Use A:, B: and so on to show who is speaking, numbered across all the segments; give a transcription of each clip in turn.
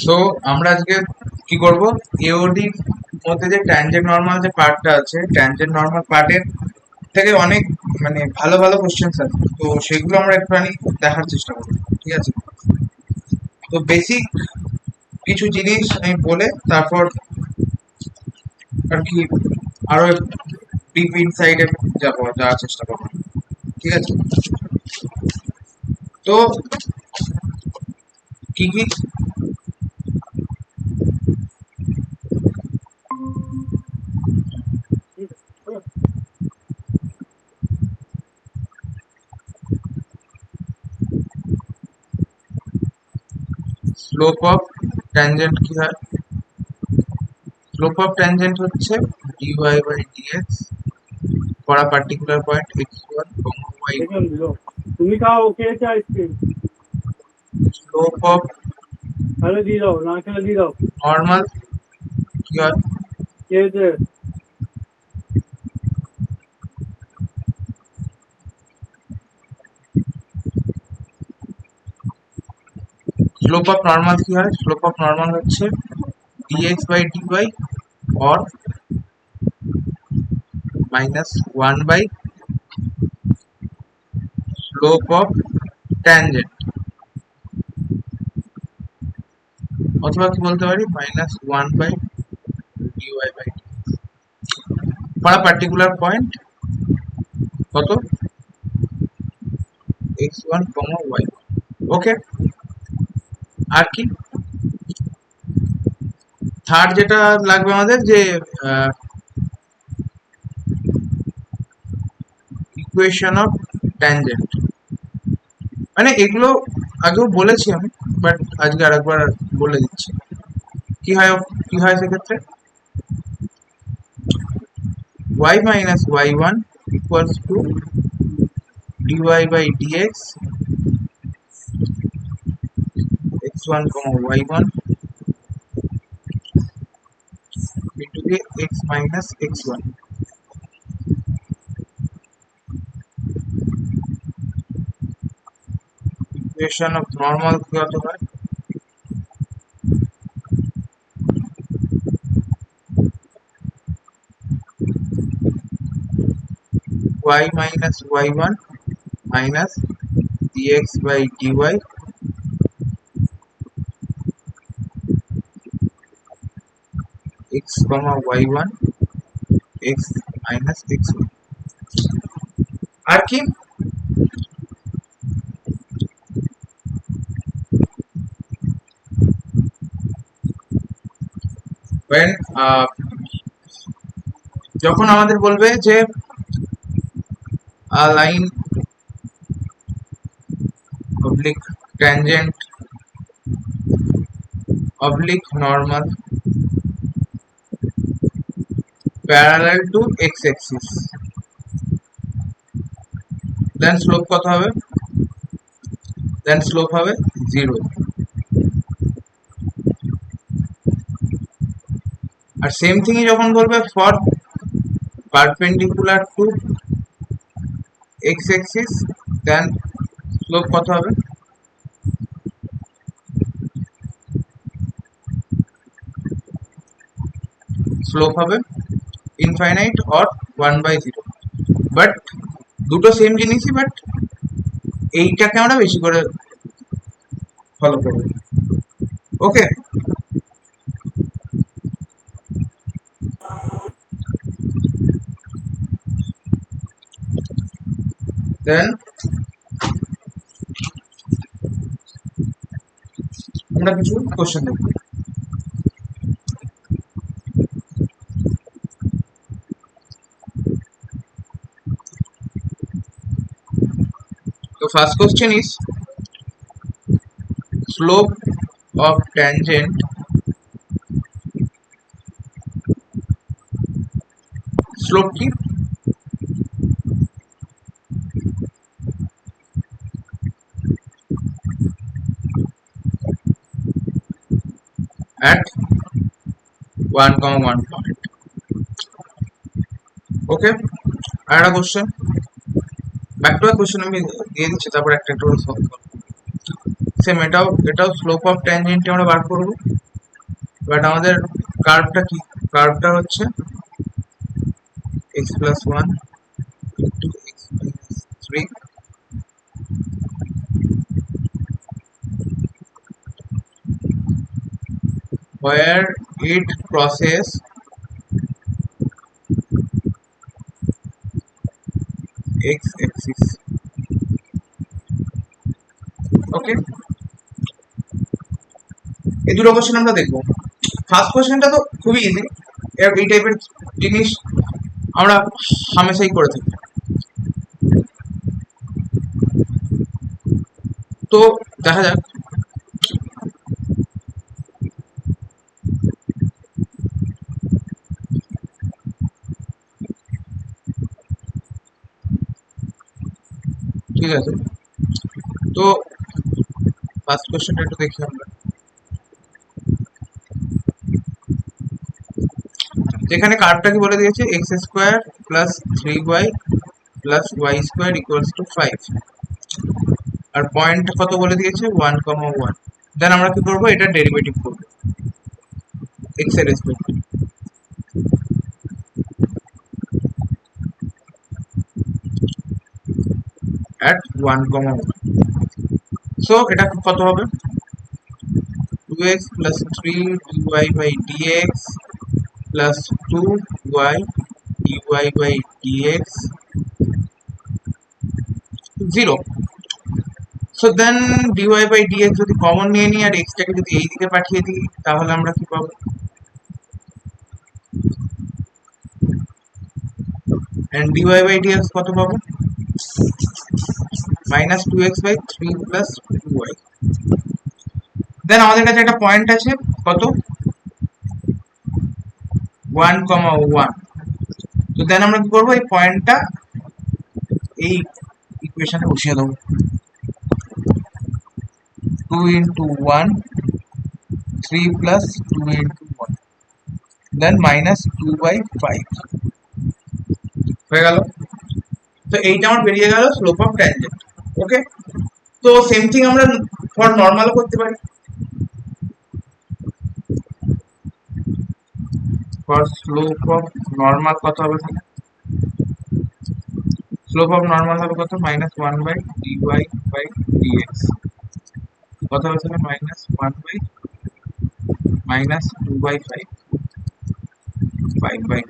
A: So আমরা আজকে কি করব, এওডি মধ্যে যে ট্যানজেন্ট নরমাল যে পার্টটা আছে, ট্যানজেন্ট নরমাল পার্টের থেকে অনেক মানে ভালো ভালো কোশ্চেন্স আছে, তো সেগুলো আমরা একটুখানি দেখার চেষ্টা করব। ঠিক আছে, তো বেসিক কিছু জিনিস আমি বলে তারপর আর কি আরো ডিপ ইনসাইডে যাওয়ার চেষ্টা করবো। ঠিক আছে, তো কি কি স্লোপ অফ ট্যানজেন্ট কি হয়? স্লোপ অফ ট্যানজেন্ট হচ্ছে dy by dx for a particular point x1, y।
B: তুমি খাও, খেয়েছে আইসক্রিম,
A: স্লোপ অফ
B: তাহলে দিয়ে দাও, না খেলে দিয়ে দাও।
A: নর্মাল কি হয়?
B: খেয়েছে।
A: স্লোপ অফ নর্মাল কি হয়? স্লোপ অফ নর্মাল হচ্ছে dx by dy or minus 1 by slope of tangent, অথবা কি বলতে পারি minus 1 by dy by for a particular point কত x1, y। ওকে, আর কি থার্ড যেটা লাগবে আমাদের, যে ইকুয়েশন অফ ট্যানজেন্ট, মানে এগুলো আগেও বলেছি আমি, বাট আজকে আরেকবার বলে দিচ্ছি। কি হয়, কি হয় সেক্ষেত্রে y মাইনাস y1 equals to dy by dx x1, y1 into the x minus x1। Equation of normal কি হতে হয়? y minus y1 minus dx by dy x comma y1 x minus x1। আর কি when যখন আমাদের বলবে যে a line oblique tangent oblique normal parallel to x axis, then slope কত হবে? then slope হবে 0। আর সেম থিংই যখন বলবে for perpendicular to x axis, then slope কত হবে? স্লোপ হবে ইনফাইনাইট অর 1/0। বাট দুটো সেম জিনিসই, বাট এইটাকে আমরা বেশি করে ফলো করবো। ওকে, দেন আমরা কিছু কোশ্চেন দেখব। So first question is slope of tangent slope কি? at 1, 1 point। ওকে, আর একটা question, back to back question আমি দিয়ে দিচ্ছি, তারপর একটা একটা করে সলভ করব। সেম এটাও স্লোপ অফ ট্যানজেন্টটি আমরা বার করবো। বাট আমাদের কার্ভটা হচ্ছে x plus 1 into x minus 3 where it crosses x axis. ওকে, এই দুটো কোশ্চেন আমরা দেখবো। ফার্স্ট কোশ্চেনটা তো খুবই ইজি, এই টাইপের জিনিস আমরা হামেশাই করে থাকি। তো দেখা যাক। ঠিক আছে, তো ফার্স্ট কোশ্চেনটা একটু দেখি আমরা। এখানে কার্ভটা কি বলে দিয়েছে, x square plus 3y plus y square equals to 5, আর পয়েন্ট কত বলে দিয়েছে 1,1। দেন আমরা কি করবো, এটা ডেরিভেটিভ করবো এক্স এর রেসপেক্টে। at 1,1, সো এটা কত হবে 2x plus 3 dy by dx plus 2y dy by dx 0। So then dy by dx যদি কমন নিয়ে নিই আর x টাকে যদি এই দিকে পাঠিয়ে দিই, তাহলে আমরা কি পাবো, and dy by dx কত পাবো, minus 2x by 3 plus 2y। দেন আমাদের কাছে একটা পয়েন্ট আছে কত 1,1। তো দেন আমরা কি করবো, এই পয়েন্টটা এই ইকুয়েশনে বসিয়ে দেবো, 2 into 1 3 plus 2 into 1 then minus 2 by 5 হয়ে গেল। তো এইটা আমার বেরিয়ে গেল স্লোপ অফ ট্যানজেন্ট। ওকে, তো সেম থিং আমরা ফর নর্মালও করতে পারি। ফর স্লোপ অফ নর্মাল কত হবে তাহলে, স্লোপ অফ নর্মাল হবে কত, minus 1 by dy by dx কত হবে তাহলে, minus 1 by minus 2 by 5 by.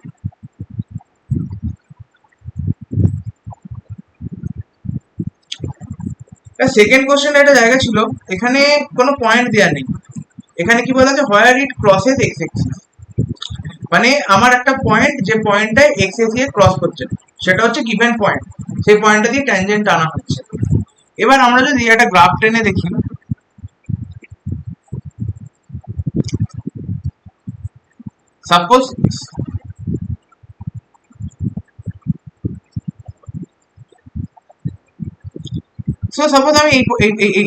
A: Second question একটা জায়গা ছিল, এখানে কোনো পয়েন্ট দেওয়া নেই। এখানে কি বলা আছে, হোয়ার ইট ক্রসেস এক্স এক্সিস, মানে আমার একটা পয়েন্ট, যে পয়েন্টটায় এক্স এক্সিস ক্রস করছে সেটা হচ্ছে গিভেন পয়েন্ট, সেই পয়েন্টটা দিয়ে ট্যানজেন্ট টানা হচ্ছে। এবার আমরা যদি একটা গ্রাফ টেনে দেখি, সাপোজ সাপোজ আমি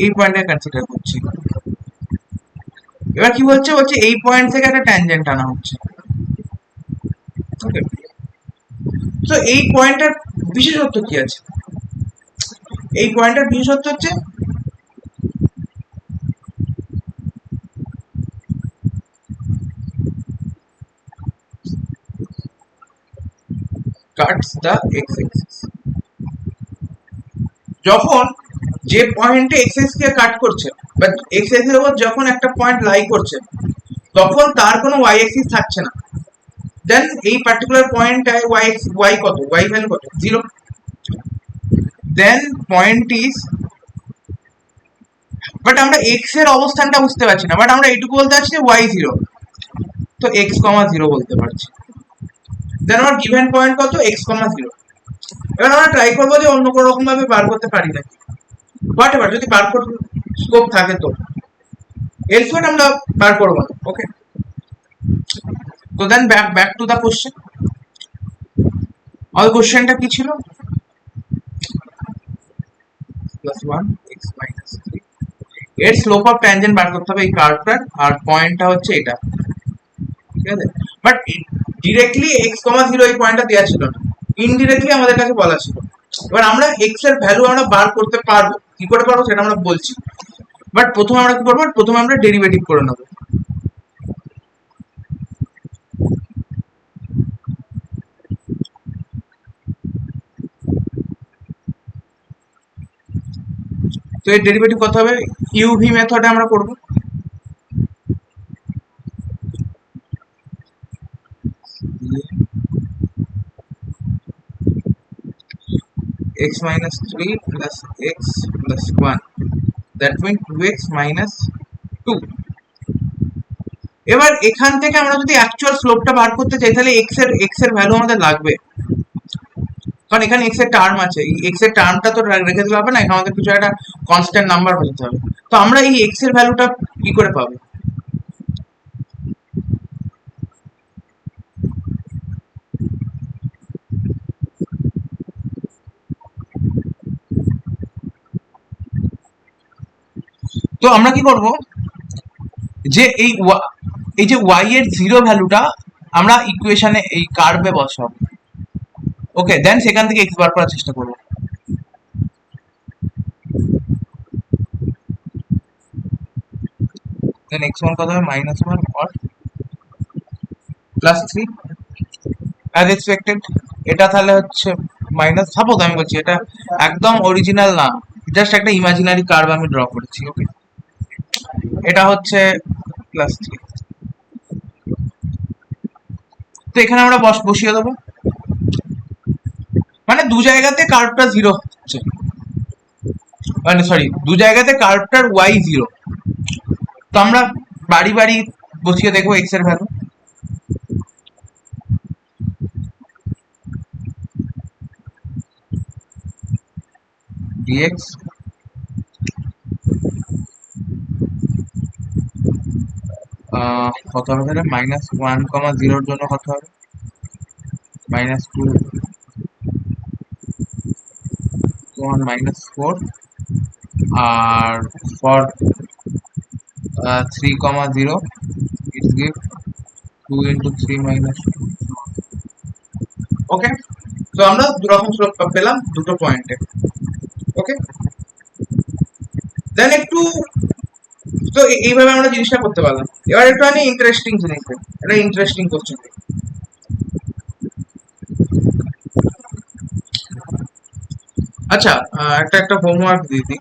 A: এই পয়েন্টটা কনসিডার করছি। এবার কি বলছে, এই পয়েন্ট থেকে একটা ট্যানজেন্ট টানা হচ্ছে। ওকে, তো এই পয়েন্টটার বিশেষত্ব কি আছে, এই পয়েন্টটার বিশেষত্ব হচ্ছে কাটস দ্য এক্স এক্সিস। যখন যে পয়েন্টে এক্স এক্সিস কে কাট করছে বা এক্স এক্সিস এর উপর যখন একটা পয়েন্ট লাই করছে, তখন তার কোনো ওয়াই এক্সিস থাকছে না। দেন এই পার্টিকুলার পয়েন্টটায় ওয়াই কত, ওয়াই ভ্যালু কত, 0। দেন পয়েন্ট ইজ, বাট আমরা এক্স এর অবস্থানটা বুঝতে পারছি না, বাট আমরা এইটুকু বলতে পারছি যে ওয়াই 0, তো এক্স কমা 0 বলতে পারছি। দেন আমার গিভেন পয়েন্ট কত, এক্স কমা 0। এবার আমরা ট্রাই করবো যে অন্য কোনো রকম ভাবে বার করতে পারি নাকি, হোয়াট এভার, যদি বার করতে স্কোপ থাকে তো, এলসওয়েট আমরা বার করবো না। ওকে, তো then back to the question. আমাদের কোশ্চেনটা কি ছিল, +1 x minus 3, এর স্লোপ অফ ট্যানজেন্ট বার করতে হবে এই কার্ভটার, আর পয়েন্টটা হচ্ছে এটা। ঠিক আছে, বাট ডিরেক্টলি x, 0 এই পয়েন্টটা দেওয়া ছিল না, ইনডিরেক্টলি আমাদের কাছে বলা ছিল। এবার আমরা x এর ভ্যালু আমরা বার করতে পারবো, কি করে পারবো সেটা আমরা বলছি। বাট প্রথমে আমরা কি করবো, প্রথমে আমরা ডেরিভেটিভ করে নেবো। তো এর ডেরিভেটিভ কত হবে, ইউভি মেথডে আমরা করবো। x minus 3 plus x plus 1, that means 2x minus 2। এবার এখান থেকে আমরা যদি অ্যাকচুয়াল স্লোপটা বার করতে চাই তাহলে x এর ভ্যালু আমাদের লাগবে, কারণ এখানে x এর টার্ম আছে, এই x এর টার্মটা তো রেখে দিলে হবে না, এখানে আমাদের কিছু একটা কনস্ট্যান্ট নাম্বার বোঝাতে হবে। তো আমরা এই x এর ভ্যালুটা কি করে পাবো? তো আমরা কি করব, যে এই যে y এর জিরো ভ্যালুটা আমরা ইকুয়েশনে এই কার্ভে বসাবো। ওকে, দেন সেখান থেকে x বার করার চেষ্টা করব। দেন x1 কত হবে, -1 or +3 অ্যাজ এক্সপেক্টেড। এটা তাহলে হচ্ছে মাইনাস, সাপোজ আমি বলছি এটা একদম অরিজিনাল না, জাস্ট একটা ইমাজিনারি কার্ভ আমি ড্র করেছি। ওকে, এটা হচ্ছে +3। তো এখানে আমরা বসিয়ে দেবো, মানে দু জায়গাতে কার্ভটা জিরো হচ্ছে, মানে সরি দু জায়গাতে কার্ভটার y জিরো। তো আমরা বাড়ি বাড়ি বসিয়ে দেখবো x এর ভ্যালু। dx কত হবে তাহলে, -1, 0 জন্য কত হবে, -2, 4, আর for 3, 0 it give 2 into 3 minus 2। Okay, তো আমরা দুরকম স্লোপ পেলাম দুটো পয়েন্টে। ওকে, দেন একটু, তো এইভাবে আমরা জিনিসটা করতে পারলাম। এবার একটু আমি ইন্টারেস্টিং জিনিস, এটা ইন্টারেস্টিং কোশ্চেন। আচ্ছা, একটা একটা হোমওয়ার্ক দিয়ে দিই।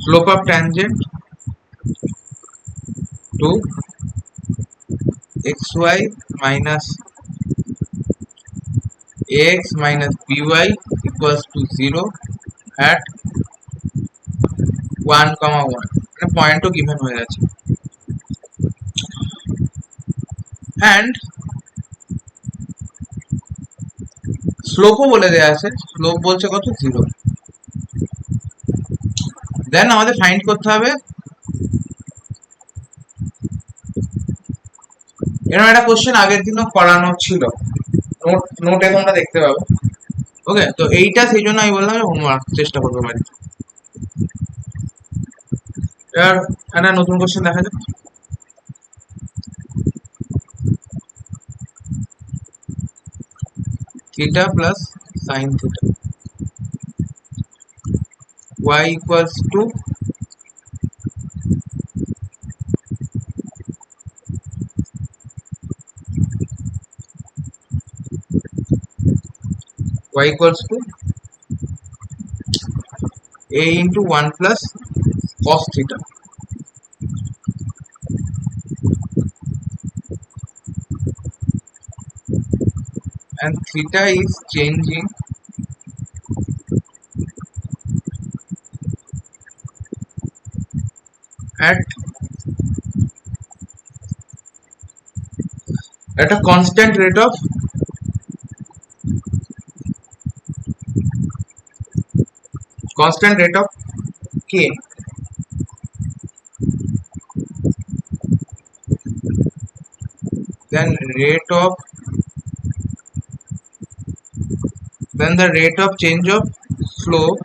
A: Slope of tangent to xy minus ax minus by equals to 0 at 1, 1, মানে পয়েন্টও গিভেন হয়ে আছে। অ্যান্ড স্লোপও বলে দেওয়া আছে, স্লোপ বলছে কত, 0। দেন আমাদের ফাইন্ড করতে হবে, এরকম একটা কোশ্চেন আগের দিনও করানো ছিল, নোটে তোমরা দেখতে পাবো। ওকে, তো এইটা সেই জন্য আমি বললাম হোমওয়ার্ক চেষ্টা করবো বাড়িতে। এবার একটা নতুন কোশ্চেন দেখা যাক। Theta plus sine theta, y equals to a into 1 plus cos theta, and theta is changing at a constant rate of k, then the rate of change of slope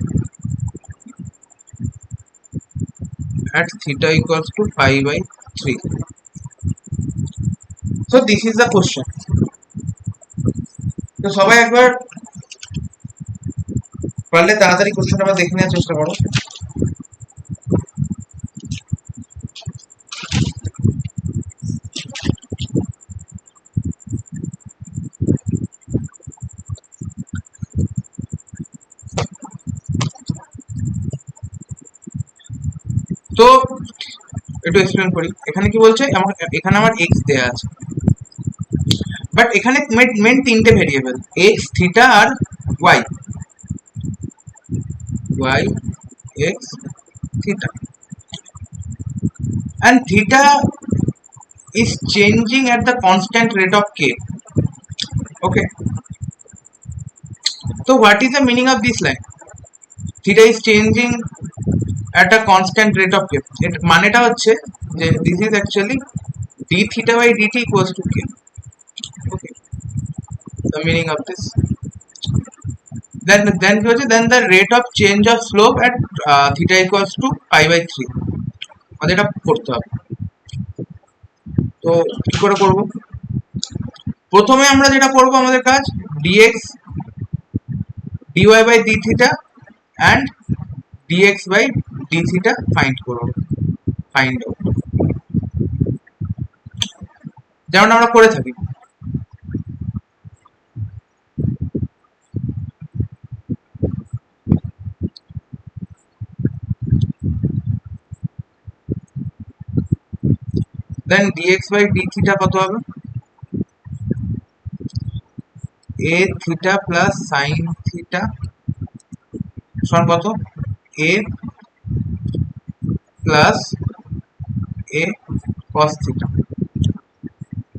A: at theta equals to pi by 3. So this is the question. তো সবাই একবার পারলে তাড়াতাড়ি question আবার দেখে নেওয়ার চেষ্টা করো। তো একটু এক্সপ্লেন করি। এখানে কি বলছে, এখানে আমার এক্স দেয়া আছে, বাট এখানে মেন তিনটে ভেরিয়েবল, এক্স, থিটা আর y. Y, x, theta, and theta is changing at the constant rate of k. Okay, so what is the meaning of this line? Theta is changing at a constant rate of k. মানেটা হচ্ছে যে this is actually d theta by dt equals to k. Okay, the meaning of this. Then কি হচ্ছে, then the rate of change of slope at theta equals to pi by 3. আমাদের এটা করতে হবে। তো কি করে করব? প্রথমে আমরা যেটা করব, আমাদের কাজ dx dy by d theta and dx by d theta find করব, ফাইন্ড আউট, যেমন আমরা করে থাকি। দেন dx by d theta কত হবে? a theta plus sin theta সমান কত? a plus a cos theta,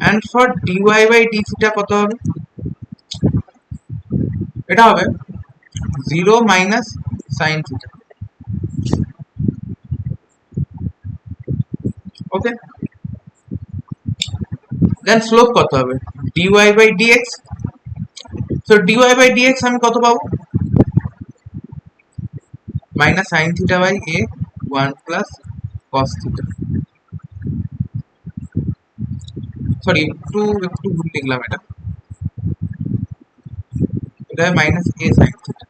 A: and for dy by d theta কত হবে? এটা হবে 0 minus sin theta. ওকে, দেন স্লোপ কত হবে? dy by dx. So dy by dx আমি কত পাবো? Minus sin theta by a 1 plus cos theta. Sorry, একটু ভুল লিখলাম, এটা মাইনাস a sin theta.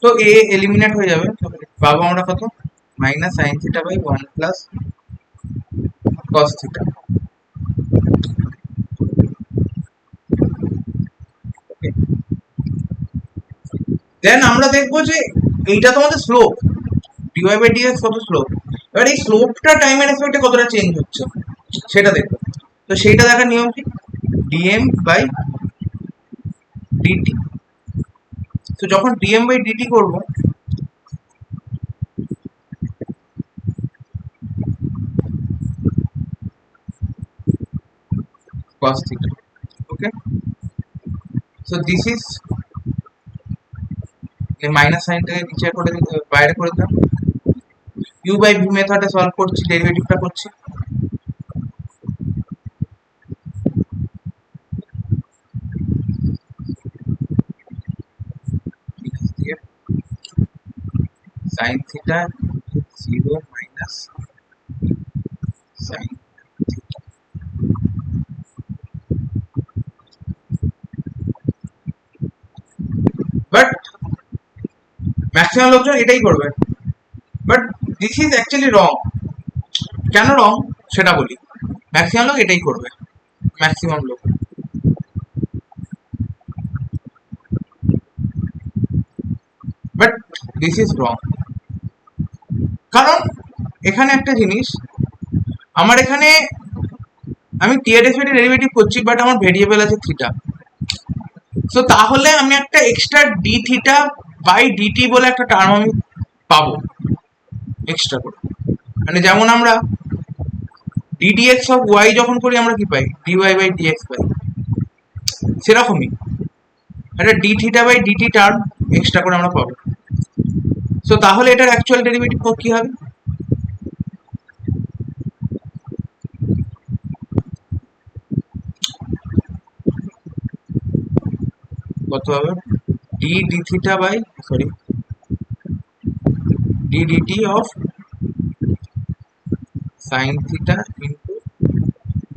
A: তো a এলিমিনেট হয়ে যাবে, তো পাবো আমরা কত? Minus sin theta by 1 plus cos theta. দেন আমরা দেখবো যে এইটা তো আমাদের স্লোপ, dy by dx কত স্লোপ, এবার এই স্লোপটা টাইমের রেসপেক্টে কতটা চেঞ্জ হচ্ছে সেটা দেখবো। তো সেইটা দেখার নিয়ম কি? dm by dt। তো যখন dm by dt করব, cos theta. Okay, so this is এই মাইনাস সাইনটাকে নিচে করে বাইরে করে দিলাম, u by v মেথডে সলভ করছি, ডেরিভেটিভটা করছি। sin theta 0 minus sin theta. But maximum লোকজন এটাই করবে, বাট দিস ইজ অ্যাকচুয়ালি রং। কেন রং সেটা বলি। ম্যাক্সিমাম লোক এটাই করবে, ম্যাক্সিমাম লোক। বাট দিস ইজ রং, কারণ এখানে একটা জিনিস, আমার এখানে আমি টিআরএস ডেরিভেটিভ করছি, বাট আমার ভেরিয়েবল আছে থিটা। সো তাহলে আমি একটা extra d theta by dt বলে একটা টার্ম আমি পাবো এক্সট্রা করে। মানে যেমন আমরা ডিডিএক্স অফ ওয়াই যখন করি আমরা কি পাই? ডিওয়াই বাই ডিএক্স পাই। সেরকমই একটা d theta by dt term extra করে আমরা পাবো। সো তাহলে এটার অ্যাকচুয়াল ডেরিভেটিভ কি হবে? কত হবে d d theta by sorry d dt of sine theta into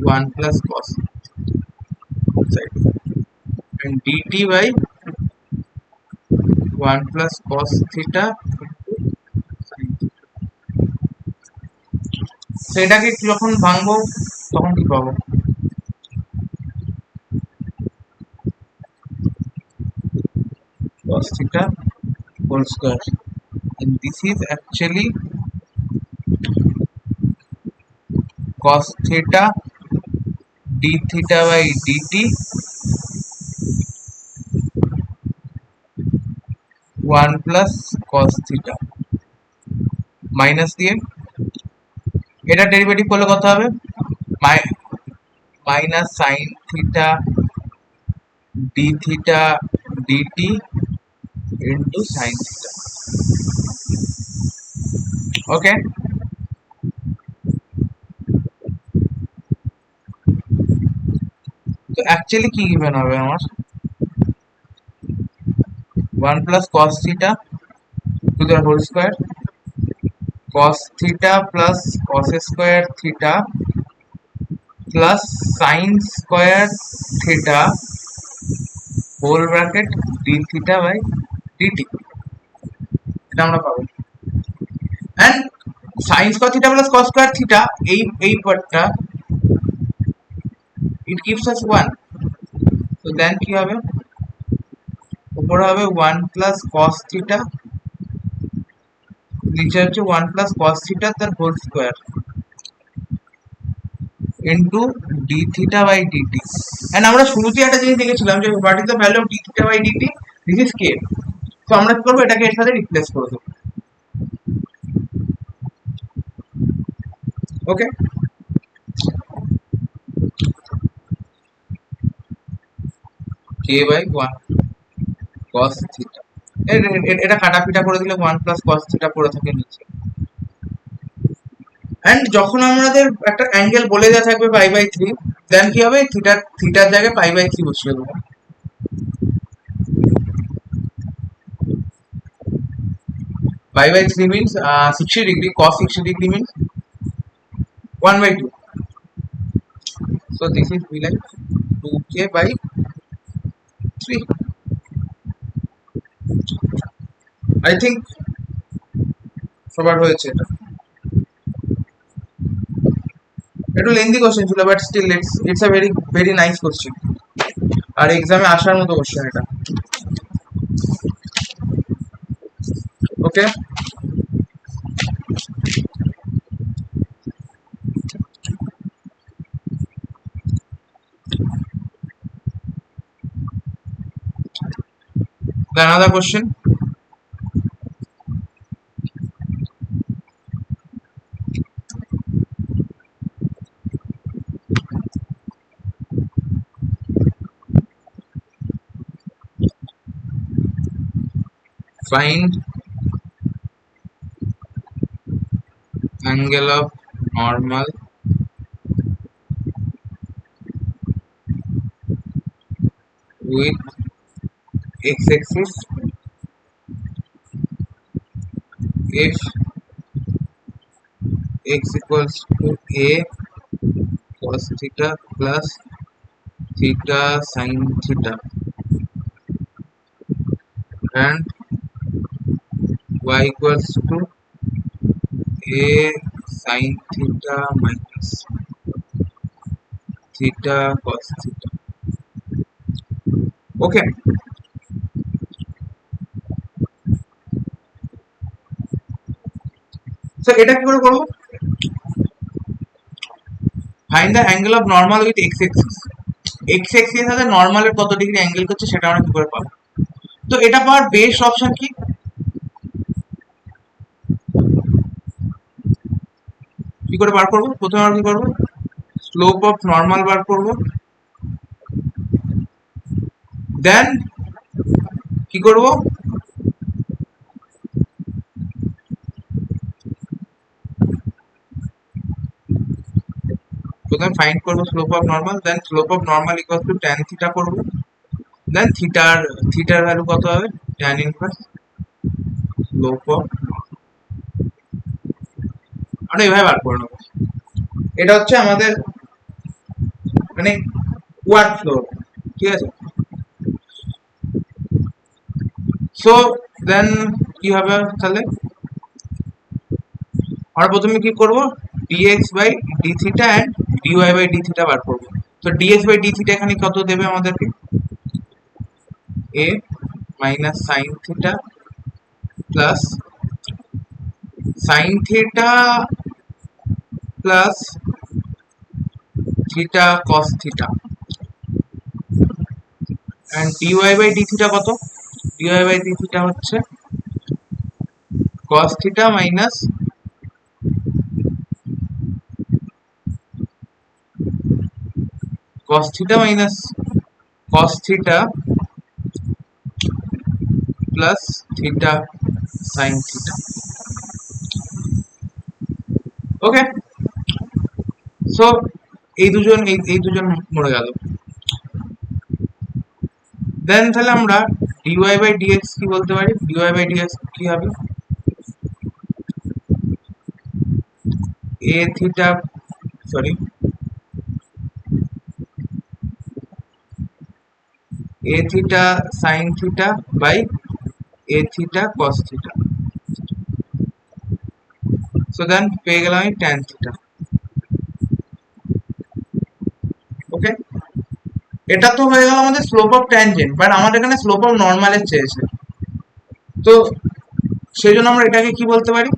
A: 1 plus cos side and dt by 1 plus cos theta sin theta. সেটাকে যখন ভাঙবো তখন কি পাবো cos theta whole square and this is actually cos theta d theta by dt 1 plus cos theta minus দিয়ে এটা derivative করলে কত হবে minus sine theta d theta dt into sine theta okay তো অ্যাকচুয়ালি কি গিভেন হবে আমার 1 plus cos theta to the whole square cos theta plus cos square theta plus sin square theta whole bracket d theta by dt এটা আমরা পাবো and sin square theta plus cos square theta এই পার্টটা it gives us 1 so then কি হবে উপরে হবে 1 plus cos theta নিচে হচ্ছে 1 plus cos theta তার whole square into d theta by dt and আমরা শুরুতে একটা জিনিস দেখেছিলাম যে what is the value of d theta by dt this is k তো আমরা কি করব এটাকে এর সাথে রিপ্লেস করে দেব ওকে k by 1 cos theta এটা কাটাপিটা করে দিলে 1 plus cos theta পড়ে থাকে নিচে and যখন আমাদের একটা অ্যাঙ্গেল বলে দেওয়া থাকবে পাই বাই 3 দেন কি হবে থিটার জায়গায় পাই বাই 3 বসিয়ে দেবো pi by 3 means 60 degree cos 60 degree means 1 by 2 so this is be like 2k by 3 I think সবার হয়েছে এটা একটু লেন্দি কোশ্চেন ছিল but still it's a very very nice question আর এক্সামে আসার মতো কোশ্চেন এটা ওকে another question find angle of normal with x-axis if x equals to a cos theta plus theta sin theta and y equals to a sin theta minus theta cos theta okay so এটা কি করে করব find the angle of normal with x axis x axis এর সাথে normal এর কত degree angle করছে সেটা আমরা কি করে পাবো তো এটা পাওয়ার বেস্ট অপশন কি কি করে বার করব প্রথমে আমরা কি করব স্লোপ অফ নরমাল বার করব দেন কি করব প্রথমে ফাইন্ড করব slope of normal then slope of normal equal to tan theta করব দেন থিটার ভ্যালু কত হবে, tan ইনভার্স স্লোপ অফ, আমরা এভাবে বার করে নেবো। এটা হচ্ছে আমাদের মানে ওয়ার্ক ফ্লো, ঠিক আছে। সো দেন কি হবে তাহলে, আমরা প্রথমে কি করব, dx by d theta and dy by d theta বার করবো। তো dx বাই ডি থিটা এখানে কত দেবে আমাদেরকে, a minus sine theta plus sine theta plus theta cos theta, and dy by d theta কত, dy বাই ডি থিটা হচ্ছে cos theta minus cos theta minus cos theta plus theta sine theta. Okay, so এই দুজন মরে গেল। দেন তাহলে আমরা dy by dx কি বলতে পারি, dy বাই dx কি হবে, a theta sorry a theta sine theta by a theta cos theta. So then পেয়ে গেলাম আমি tan থিটা। ওকে, এটা তো হয়ে গেল আমাদের স্লোপ অফ ট্যানজেন্ট, বাট আমাদের এখানে স্লোপ অফ নর্মালের চেয়েছে, তো সেই জন্য আমরা এটাকে কি বলতে পারি,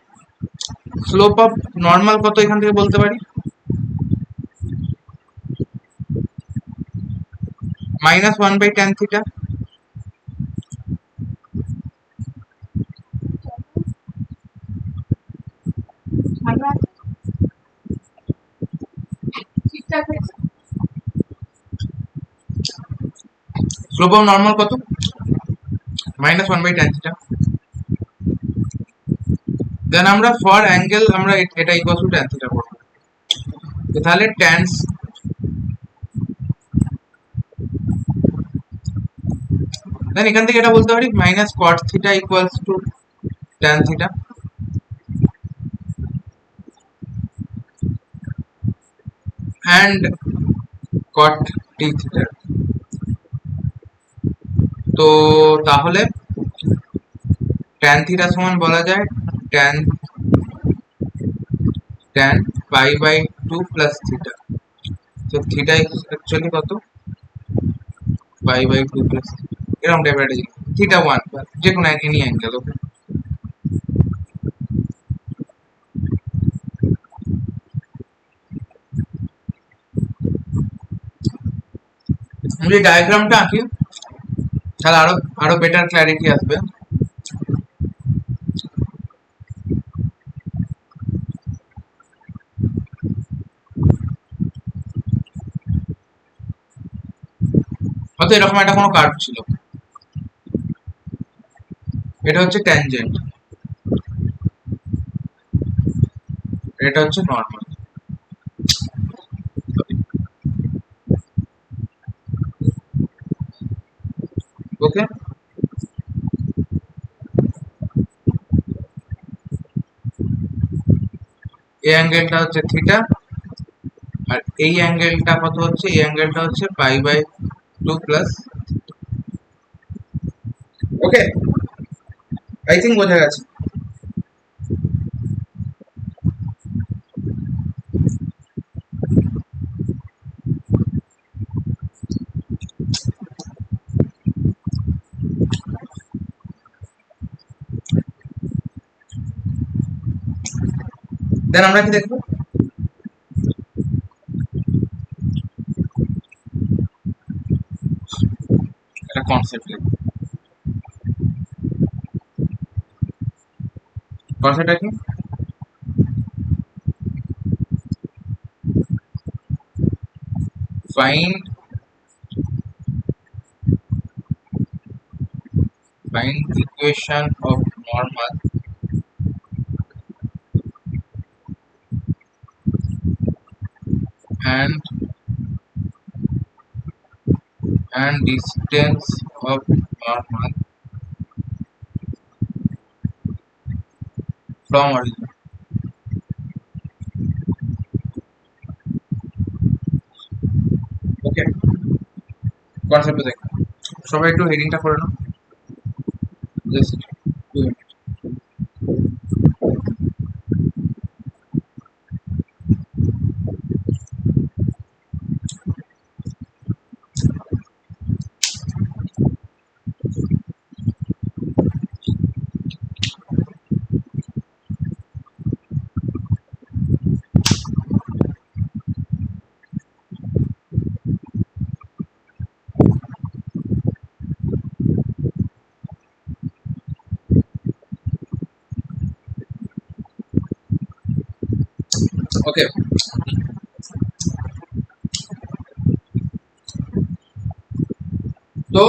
A: স্লোপ অফ নর্মাল কত এখান থেকে বলতে পারি, minus 1 by tan theta. Slope of normal কত, minus 1 by tan theta. Then আমরা ফর অ্যাঙ্গেল আমরা এটা ইকুয়াল টু ট্যান থিটা করবো, তাহলে ট্যান, দেন এখান থেকে এটা বলতে পারি minus cot theta equals to tan theta, and cot টি থিটা। তো তাহলে ট্যান থিটা সমান বলা যায় tan tan pi by 2 plus theta. তো থিটা অ্যাকচুয়ালি কত, পাই বাই 2 প্লাস এরকম টাইপের একটা জিনিস, থিটা 1 যে কোনো এনি অ্যাঙ্গেল। ওকে, যদি ডায়াগ্রামটা আঁকি তাহলে আরো বেটার ক্ল্যারিটি আসবে। হয়তো এরকম একটা কোনো কার্ভ ছিল, এটা হচ্ছে ট্যানজেন্ট, এটা হচ্ছে নর্মাল। ওকে, এই অ্যাঙ্গেলটা হচ্ছে থিটা, আর এই অ্যাঙ্গেলটা কত হচ্ছে, এই অ্যাঙ্গেলটা হচ্ছে pi by 2 plus. Okay, I think বোঝা গেছে। দেন আমরা কি দেখবো, একটা কনসেপ্ট লিখবো। কনসেপ্টটা কি, find equation of normal and distance of normal from origin. Okay, concept দেখো, সবাই একটু হেডিংটা করে নাও, জাস্ট 2 মিনিট। ওকে, তো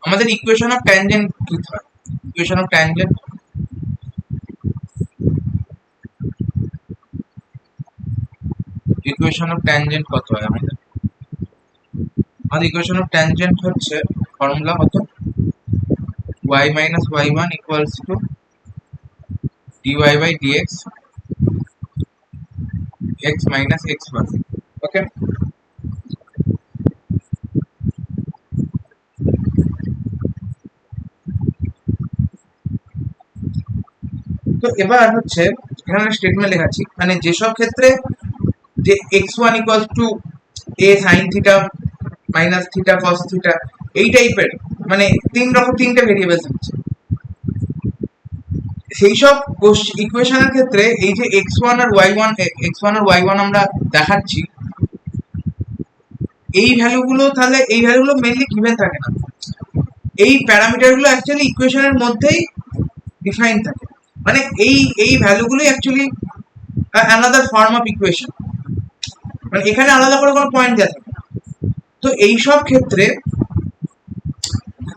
A: আমাদের ইকুয়েশন অফ ট্যানজেন্ট কি হয়? Equation of tangent, equation of tangent কত হয় আমাদের? আমাদের ইকুয়েশন অফ ট্যানজেন্ট হচ্ছে ফর্মুলা কত, y minus y1 equals to dy by dx x minus x1. ওকে, তো এবার হচ্ছে এখানে স্টেটমেন্ট লেখাচ্ছি, মানে যেসব ক্ষেত্রে যে x1 equals to a sin theta minus theta cos theta এই টাইপের, মানে তিনটে ভেরিয়েবলস আছে, সেই সব ইকুয়েশনের ক্ষেত্রে এই যে x1 আর y1 আমরা দেখাচ্ছি, এই ভ্যালুগুলো মেইনলি গিভেন থাকে না, এই প্যারামিটারগুলো অ্যাকচুয়ালি ইকুয়েশনের মধ্যেই ডিফাইন থাকে, মানে এই ভ্যালুগুলোই actually another form of equation, মানে এখানে আলাদা করে কোনো পয়েন্ট দেওয়া থাকে। তো এই সব ক্ষেত্রে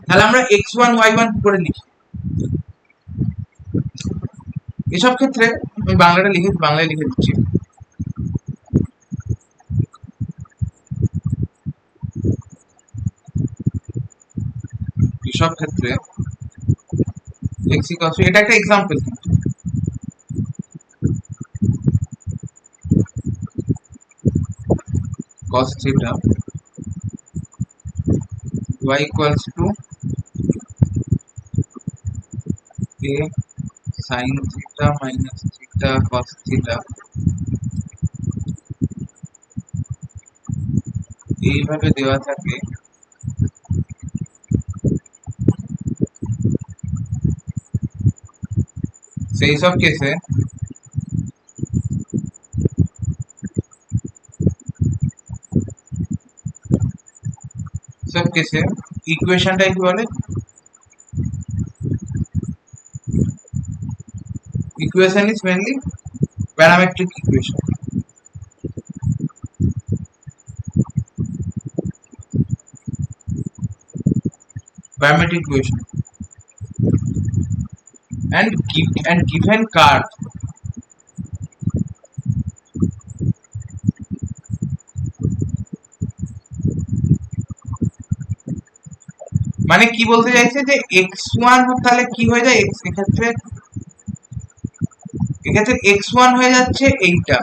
A: তাহলে আমরা x1 y1 করে লিখি, এসব ক্ষেত্রে আমি বাংলায় লিখে দিচ্ছি। এসব ক্ষেত্রে x equals to, এটা একটা example, cos theta y equals to a sin theta minus theta cos theta, এইভাবে দেওয়া থাকে, সেই সব কেসে ইকুয়েশনটা কি বলে, equation is mainly parametric equation, parametric equation and given curve, মানে কি বলতে চাইছে যে x1 তাহলে কি হয়ে যায়, এক্ষেত্রে x1 হয়ে যাচ্ছে এইটা,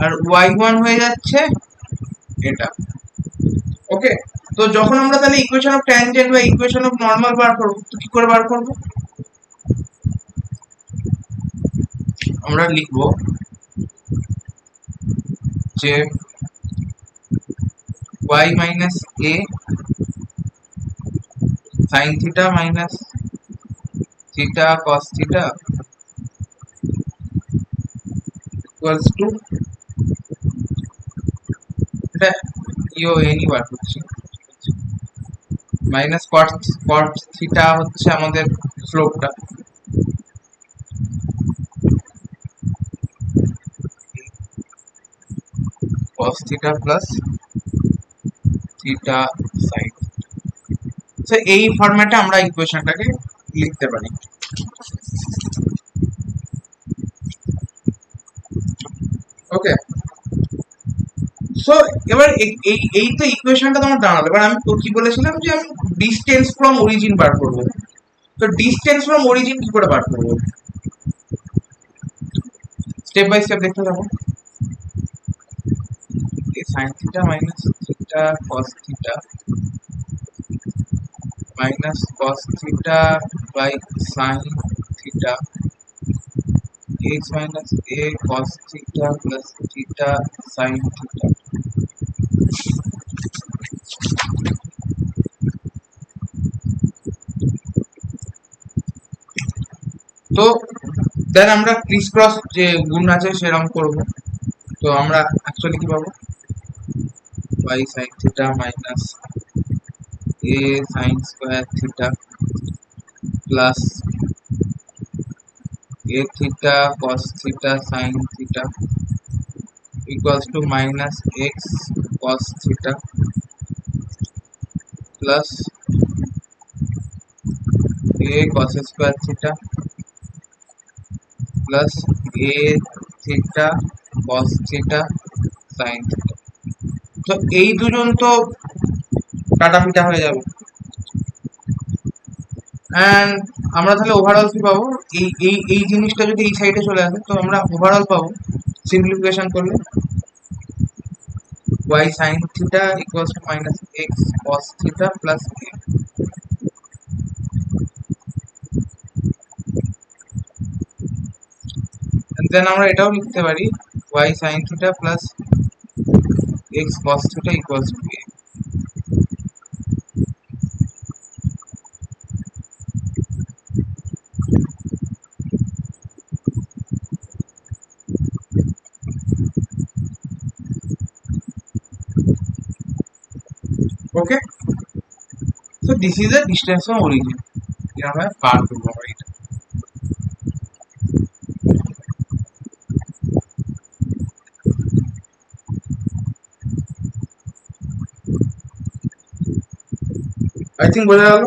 A: আর y1 হয়ে যাচ্ছে এটা। ওকে, তো যখন আমরা তাহলে ইকুয়েশন অফ ট্যানজেন্ট বা ইকুয়েশন অফ নরমাল বার করব, তো কি করে বার করব, আমরা লিখব যে y minus a sin theta minus theta cos theta equals to, এটা ইনি বার করছি, মাইনাস cot থিটা হচ্ছে আমাদের স্লোপটা, cos theta plus theta sign, তো এই ফরম্যাটে আমরা ইকুয়েশনটাকে লিখতে পারি। ওকে, সো এবার এই তো ইকুয়েশনটা তোমার দাঁড়ালো। এবার আমি তো কি বলেছিলাম যে আমি ডিস্টেন্স ফ্রম অরিজিন বার করবো। তো ডিস্টেন্স ফ্রম অরিজিন কি করে বার করবো? স্টেপ বাই স্টেপ দেখতে থাকো। Sine theta minus theta cos theta minus cos theta by sine theta x minus a cos theta plus theta sin theta. তো দেন আমরা ক্রিস ক্রস যে গুণ আছে সেরকম করব। তো আমরা অ্যাকচুয়ালি কি পাবো? y sin theta minus a sin square theta plus a theta cos theta sin theta equals to minus x cos theta plus a cos square theta plus a theta cos theta sin theta. তো এই দুজন তো কাটাপিটা হয়ে যাবে। And আমরা তাহলে overall কি পাবো? এই জিনিসটা যদি এই সাইডে চলে আসে তো আমরা ওভারঅল পাবো সিম্পলিফিকেশন করলে y sin theta equals to minus x cos theta plus a. And then আমরা এটাও লিখতে পারি y sin theta plus x cos theta equals to a. Okay, so this is the distance from origin. এটা আমরা বার করবো আমরা এটা। I think বোঝা গেল।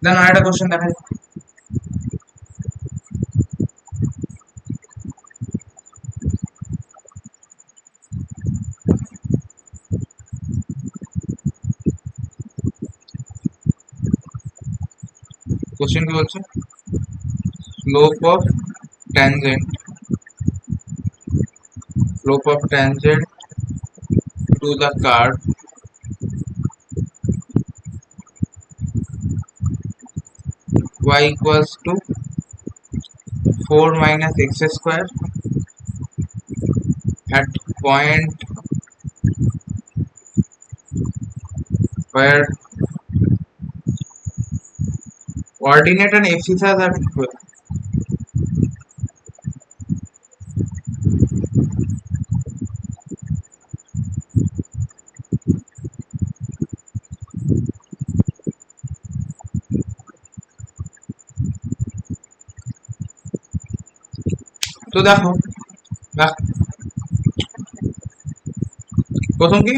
A: দেন আরেকটা কোশ্চেন দেখা যাক। কোশ্চেন কি বলছে? slope of tangent to the curve y equals to 4 minus x square at point where coordinate and axes are equal. তো দেখো প্রথম কি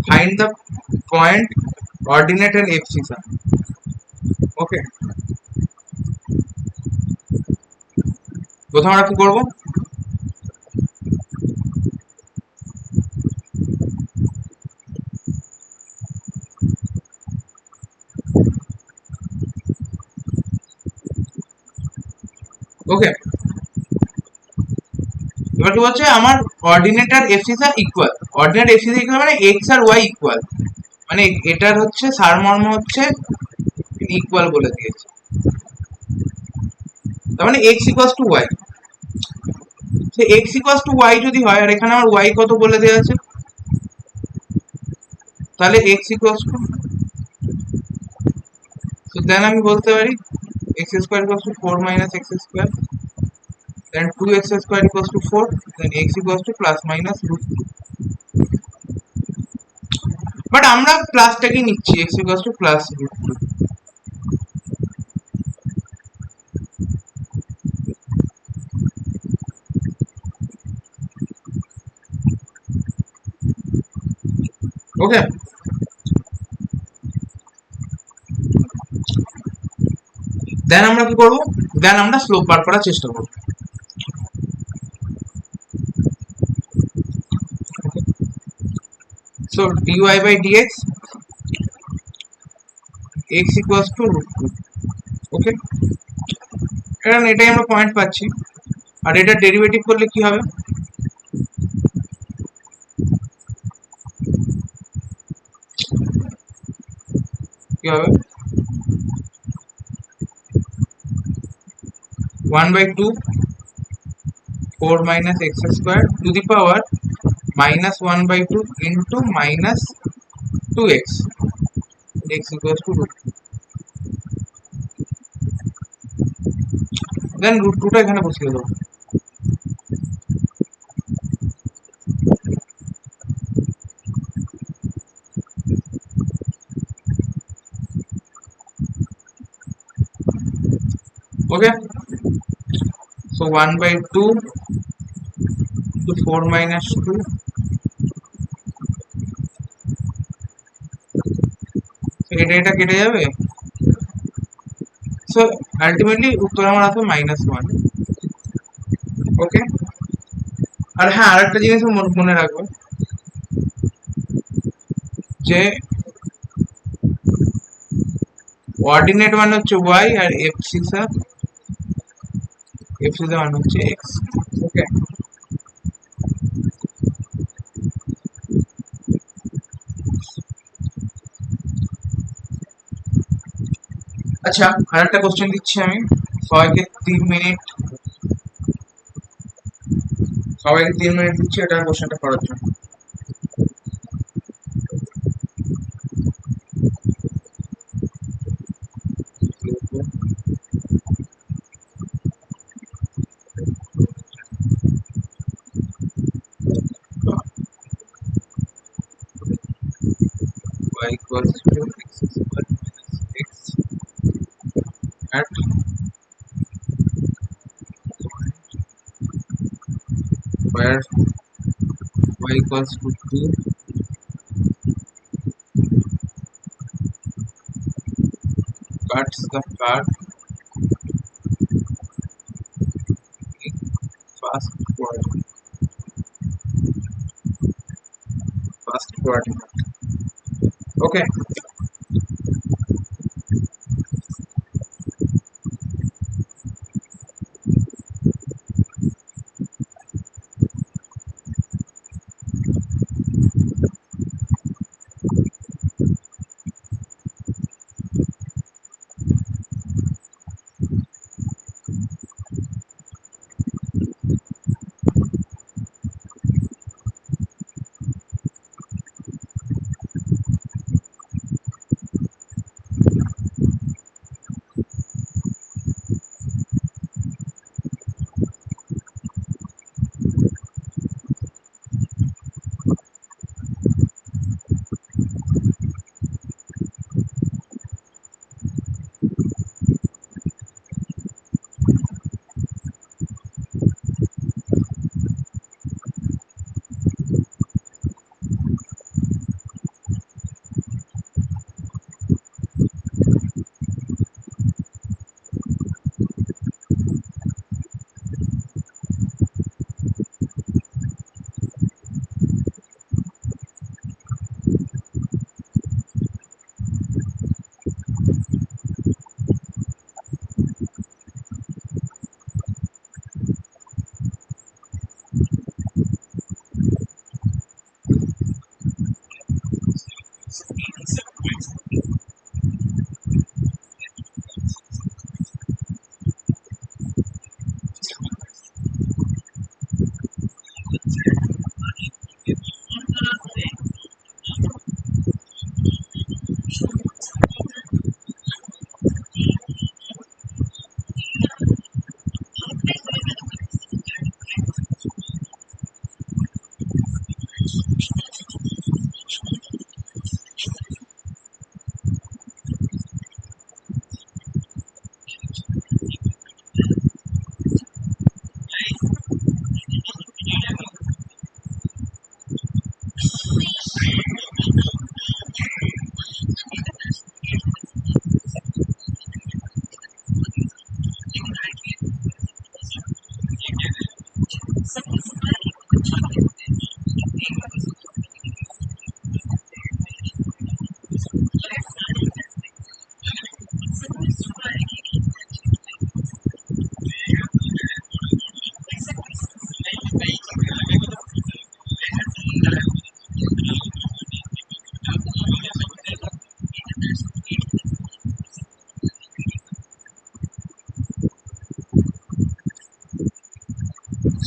A: find the point coordinate and axis are. ওকে, প্রথম আমরা কি করব? ওকে, এবার কি বলছে আমার কোঅর্ডিনেট আর এক্সিস আর ইকুয়াল। কোঅর্ডিনেট এক্সিস ইকুয়াল মানে এক্স আর ওয়াই ইকুয়াল, মানে এটার হচ্ছে সারমর্ম হচ্ছে ইকুয়াল বলে দিয়েছে। তার মানে এক্স ইকুয়ালস টু ওয়াই। সে এক্স ইকুয়ালস টু ওয়াই যদি হয় আর এখানে আমার ওয়াই কত বলে দেওয়া আছে, তাহলে এক্স ইকুয়ালস টু, তো দেন আমি বলতে পারি x square equals two 4 minus x square, then 2x square equals to 4, then x equals to plus minus root 2. But আমরা প্লাসটাকে নিচ্ছি, x equals to plus root 2. ওকে, দেন আমরা কি করব, দেন আমরা স্লোপ বার করার চেষ্টা করব। So dy by dx x equals to root two. Okay, কারণ এটাই আমরা পয়েন্ট পাচ্ছি। আর এটা ডেরিভেটিভ করলে কি হবে, কি হবে 1/2 4 minus x square to the power minus 1/2 into minus 2x, x equals to root 2, then root 2 টা এখানে বসিয়ে দেবো। ওকে, so 1/2 to 4 minus 2, so এটা কেটে যাবে। সো আলটিমেটলি উত্তর আমার আসবে -1। ওকে, আর হ্যাঁ আরেকটা জিনিস মনে রাখবে যে অর্ডিনেট মানে হচ্ছে y আর এফসিসা মানে হচ্ছে x। ওকে, আচ্ছা আরেকটা কোশ্চেন দিচ্ছি আমি সবাইকে 3 মিনিট, সবাইকে 3 মিনিট দিচ্ছি এটা কোশ্চেনটা করার জন্য। y equals to x square minus x at where y equals to 2 cuts the card in first quadrant, first quadrant। Okay,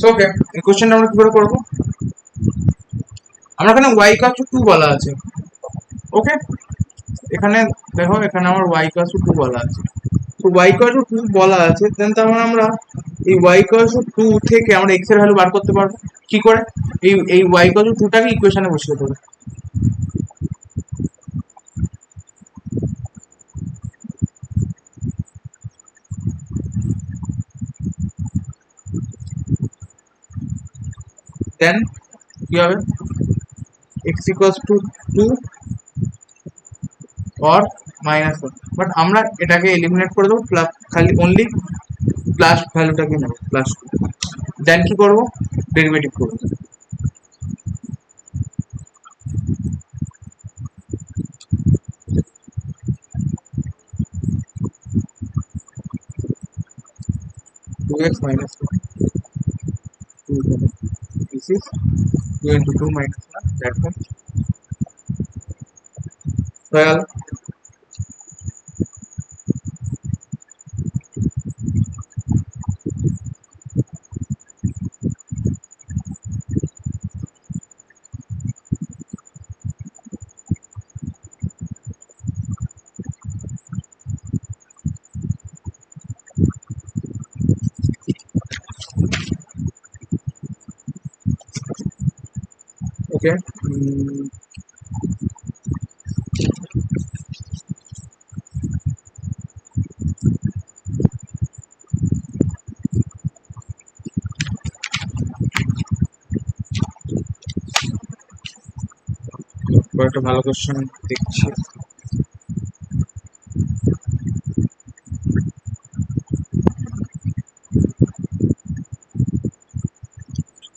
A: so okay, এই কোশ্চেনটা আমরা কি করে করবো? আমরা এখানে y ইকুয়াল টু 2 বলা আছে। ওকে, এখানে দেখো, এখানে আমার y ইকুয়াল টু 2 বলা আছে। তো y ইকুয়াল টু 2 বলা আছে, দেন তার মানে আমরা এই y ইকুয়াল টু 2 থেকে আমরা x এর ভ্যালু বার করতে পারবো। কি করে? এই y ইকুয়াল টু 2 টাকে ইকুয়েশনে বসিয়ে দেবো। দেন কি হবে? x equals two 2 or -1, but আমরা এটাকে এলিমিনেট করে দেবো, প্লাস খালি অনলি প্লাস ভ্যালুটাকে নেবো, প্লাস 2। দেন কি করবো? ডেরিভেটিভ করবো। 2x minus 1, 2 this is 2 into 2 minus 1, that means হয়ে গেল। ওকে, একটা ভালো কোশ্চেন দেখছি।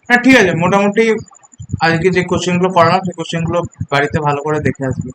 A: হ্যাঁ ঠিক আছে, মোটামুটি আজকে যে কোশ্চেনগুলো পড়ালাম সেই কোশ্চেনগুলো বাড়িতে ভালো করে দেখে আসবে।